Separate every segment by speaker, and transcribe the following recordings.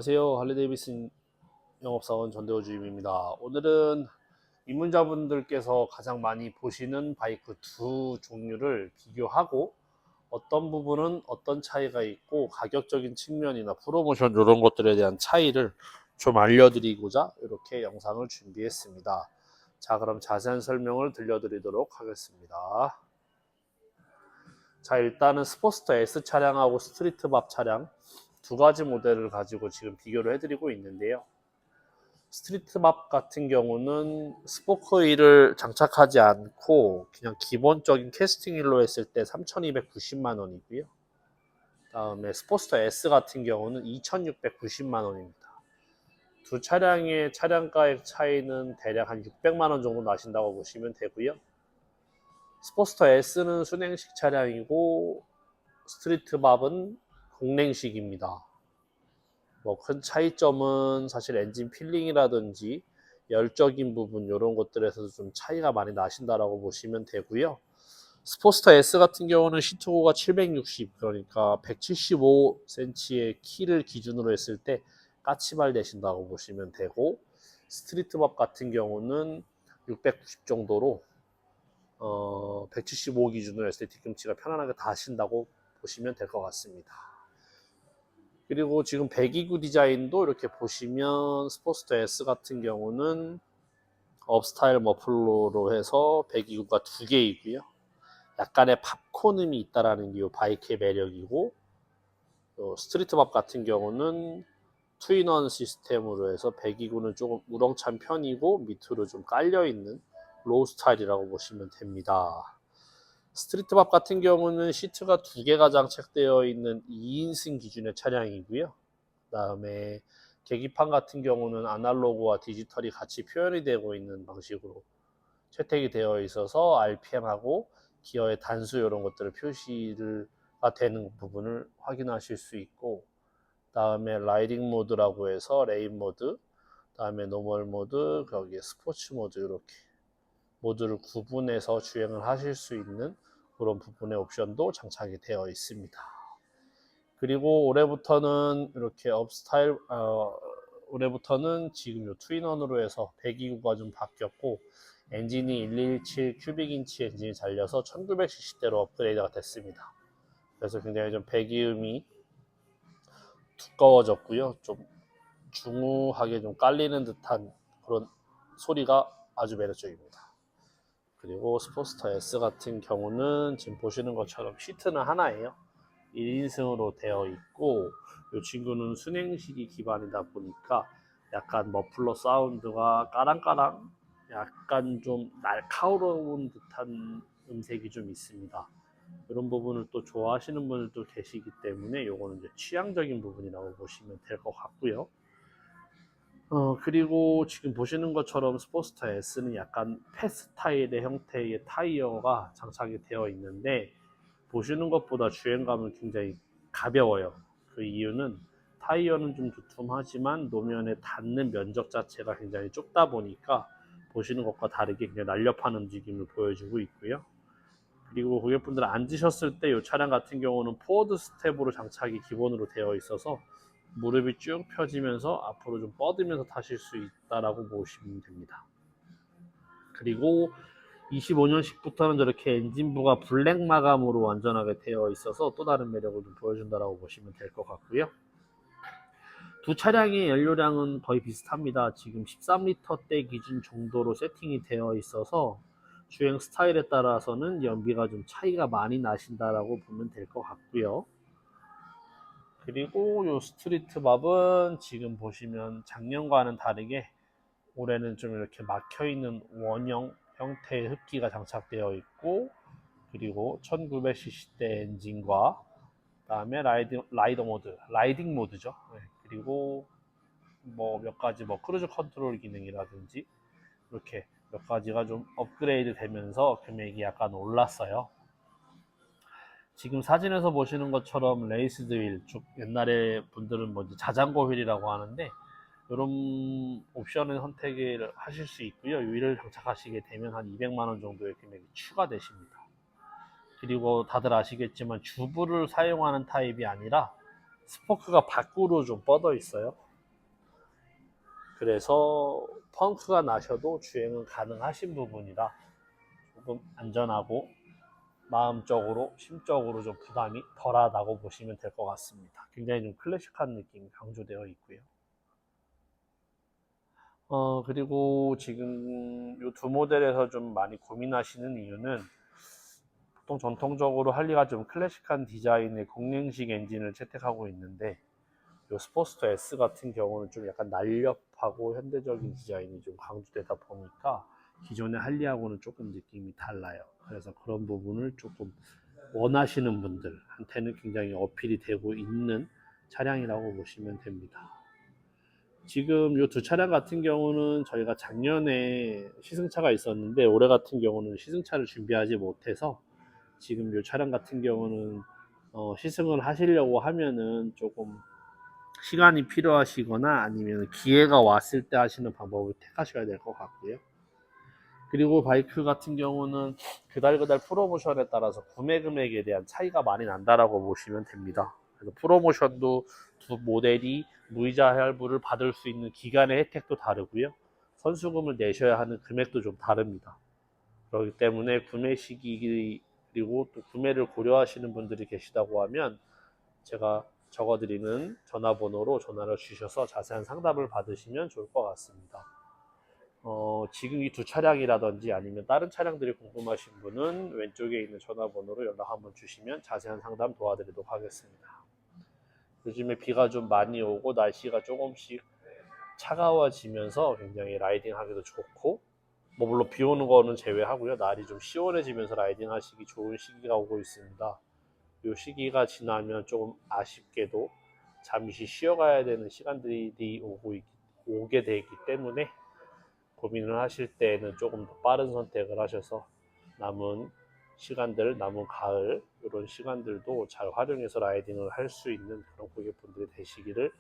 Speaker 1: 안녕하세요. 할리데이비슨 영업사원 전대호 주임입니다. 오늘은 입문자분들께서 가장 많이 보시는 바이크 두 종류를 비교하고 어떤 부분은 어떤 차이가 있고 가격적인 측면이나 프로모션 이런 것들에 대한 차이를 좀 알려드리고자 이렇게 영상을 준비했습니다. 자, 그럼 자세한 설명을 들려드리도록 하겠습니다. 자, 일단은 스포스터 S 차량하고 스트리트밥 차량 두 가지 모델을 가지고 지금 비교를 해드리고 있는데요. 스트리트밥 같은 경우는 스포크 휠을 장착하지 않고 그냥 기본적인 캐스팅 휠로 했을 때 3,290만 원이고요. 다음에 스포스터 S 같은 경우는 2,690만 원입니다. 두 차량의 차량가의 차이는 대략 한 600만 원 정도 나신다고 보시면 되고요. 스포스터 S는 순행식 차량이고 스트리트밥은 공랭식입니다. 뭐 큰 차이점은 사실 엔진 필링이라든지 열적인 부분 이런 것들에서도 좀 차이가 많이 나신다라고 보시면 되고요. 스포스터 S 같은 경우는 시트고가 760, 그러니까 175cm의 키를 기준으로 했을 때 까치발 되신다고 보시면 되고, 스트리트밥 같은 경우는 690 정도로 175 기준으로 했을 때 뒤꿈치가 편안하게 닿으신다고 보시면 될 것 같습니다. 그리고 지금 배기구 디자인도 이렇게 보시면 스포스터 S 같은 경우는 업스타일 머플러로 해서 배기구가 두 개이고요. 약간의 팝콘음이 있다라는 게 이 바이크의 매력이고, 스트리트밥 같은 경우는 투인원 시스템으로 해서 배기구는 조금 우렁찬 편이고 밑으로 좀 깔려있는 로우 스타일이라고 보시면 됩니다. 스트리트밥 같은 경우는 시트가 두 개가 장착되어 있는 2인승 기준의 차량이고요. 그 다음에 계기판 같은 경우는 아날로그와 디지털이 같이 표현이 되고 있는 방식으로 채택이 되어 있어서 RPM하고 기어의 단수 이런 것들을 표시가 되는 부분을 확인하실 수 있고, 그 다음에 라이딩 모드라고 해서 레인 모드, 그 다음에 노멀 모드, 거기에 스포츠 모드 이렇게 모드를 구분해서 주행을 하실 수 있는 그런 부분의 옵션도 장착이 되어 있습니다. 그리고 올해부터는 이렇게 업스타일 올해부터는 지금 요 투인원으로 해서 배기구가 좀 바뀌었고 엔진이 1217 큐빅인치 엔진이 달려서 1900cc대로 업그레이드가 됐습니다. 그래서 굉장히 좀 배기음이 두꺼워졌고요. 좀 중후하게 좀 깔리는 듯한 그런 소리가 아주 매력적입니다. 그리고 스포스터 S 같은 경우는 지금 보시는 것처럼 시트는 하나예요. 1인승으로 되어 있고 이 친구는 순행식이 기반이다 보니까 약간 머플러 사운드가 까랑까랑 약간 좀 날카로운 듯한 음색이 좀 있습니다. 이런 부분을 또 좋아하시는 분들도 계시기 때문에 이거는 이제 취향적인 부분이라고 보시면 될 것 같고요. 그리고 지금 보시는 것처럼 스포스터 S는 약간 패 스타일의 형태의 타이어가 장착이 되어 있는데 보시는 것보다 주행감은 굉장히 가벼워요. 그 이유는 타이어는 좀 두툼하지만 노면에 닿는 면적 자체가 굉장히 좁다 보니까 보시는 것과 다르게 굉장히 날렵한 움직임을 보여주고 있고요. 그리고 고객분들 앉으셨을 때 이 차량 같은 경우는 포워드 스텝으로 장착이 기본으로 되어 있어서 무릎이 쭉 펴지면서 앞으로 좀 뻗으면서 타실 수 있다라고 보시면 됩니다. 그리고 25년식부터는 저렇게 엔진부가 블랙 마감으로 완전하게 되어 있어서 또 다른 매력을 좀 보여준다라고 보시면 될 것 같고요. 두 차량의 연료량은 거의 비슷합니다. 지금 13리터대 기준 정도로 세팅이 되어 있어서 주행 스타일에 따라서는 연비가 좀 차이가 많이 나신다라고 보면 될 것 같고요. 그리고 요 스트리트밥은 지금 보시면 작년과는 다르게 올해는 좀 이렇게 막혀있는 원형 형태의 흡기가 장착되어 있고, 그리고 1900cc대 엔진과 그다음에 라이딩 모드죠. 네. 그리고 뭐 몇 가지 뭐 크루즈 컨트롤 기능이라든지 이렇게 몇 가지가 좀 업그레이드 되면서 금액이 약간 올랐어요. 지금 사진에서 보시는 것처럼 레이스드 휠, 쭉 옛날에 분들은 뭐 자전거 휠이라고 하는데 이런 옵션을 선택을 하실 수 있고요. 휠을 장착하시게 되면 한 200만 원 정도의 금액이 추가되십니다. 그리고 다들 아시겠지만 주부를 사용하는 타입이 아니라 스포크가 밖으로 좀 뻗어 있어요. 그래서 펑크가 나셔도 주행은 가능하신 부분이라 조금 안전하고 마음적으로, 심적으로 좀 부담이 덜하다고 보시면 될 것 같습니다. 굉장히 좀 클래식한 느낌이 강조되어 있고요. 그리고 지금 이 두 모델에서 좀 많이 고민하시는 이유는 보통 전통적으로 할리가 좀 클래식한 디자인의 공랭식 엔진을 채택하고 있는데 이 스포스터 S 같은 경우는 좀 약간 날렵하고 현대적인 디자인이 좀 강조되다 보니까 기존의 할리하고는 조금 느낌이 달라요. 그래서 그런 부분을 조금 원하시는 분들한테는 굉장히 어필이 되고 있는 차량이라고 보시면 됩니다. 지금 이 두 차량 같은 경우는 저희가 작년에 시승차가 있었는데 올해 같은 경우는 시승차를 준비하지 못해서 지금 이 차량 같은 경우는 시승을 하시려고 하면은 조금 시간이 필요하시거나 아니면 기회가 왔을 때 하시는 방법을 택하셔야 될 것 같고요. 그리고 바이크 같은 경우는 그달그달 프로모션에 따라서 구매 금액에 대한 차이가 많이 난다라고 보시면 됩니다. 그래서 프로모션도 두 모델이 무이자 할부를 받을 수 있는 기간의 혜택도 다르고요. 선수금을 내셔야 하는 금액도 좀 다릅니다. 그렇기 때문에 구매 시기 그리고 또 구매를 고려하시는 분들이 계시다고 하면 제가 적어드리는 전화번호로 전화를 주셔서 자세한 상담을 받으시면 좋을 것 같습니다. 지금 이 두 차량이라든지 아니면 다른 차량들이 궁금하신 분은 왼쪽에 있는 전화번호로 연락 한번 주시면 자세한 상담 도와드리도록 하겠습니다. 요즘에 비가 좀 많이 오고 날씨가 조금씩 차가워지면서 굉장히 라이딩 하기도 좋고 뭐 물론 비 오는 거는 제외하고요. 날이 좀 시원해지면서 라이딩 하시기 좋은 시기가 오고 있습니다. 이 시기가 지나면 조금 아쉽게도 잠시 쉬어가야 되는 시간들이 오게 되기 때문에 고민을 하실 때에는 조금 더 빠른 선택을 하셔서 남은 시간들, 남은 가을 이런 시간들도 잘 활용해서 라이딩을 할 수 있는 그런 고객분들이 되시기를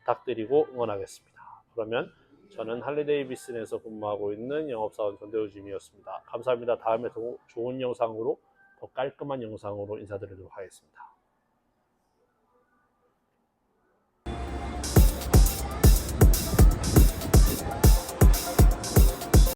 Speaker 1: 부탁드리고 응원하겠습니다. 그러면 저는 할리데이비슨에서 근무하고 있는 영업사원 전대우 짐이었습니다. 감사합니다. 다음에 더 좋은 영상으로 더 깔끔한 영상으로 인사드리도록 하겠습니다.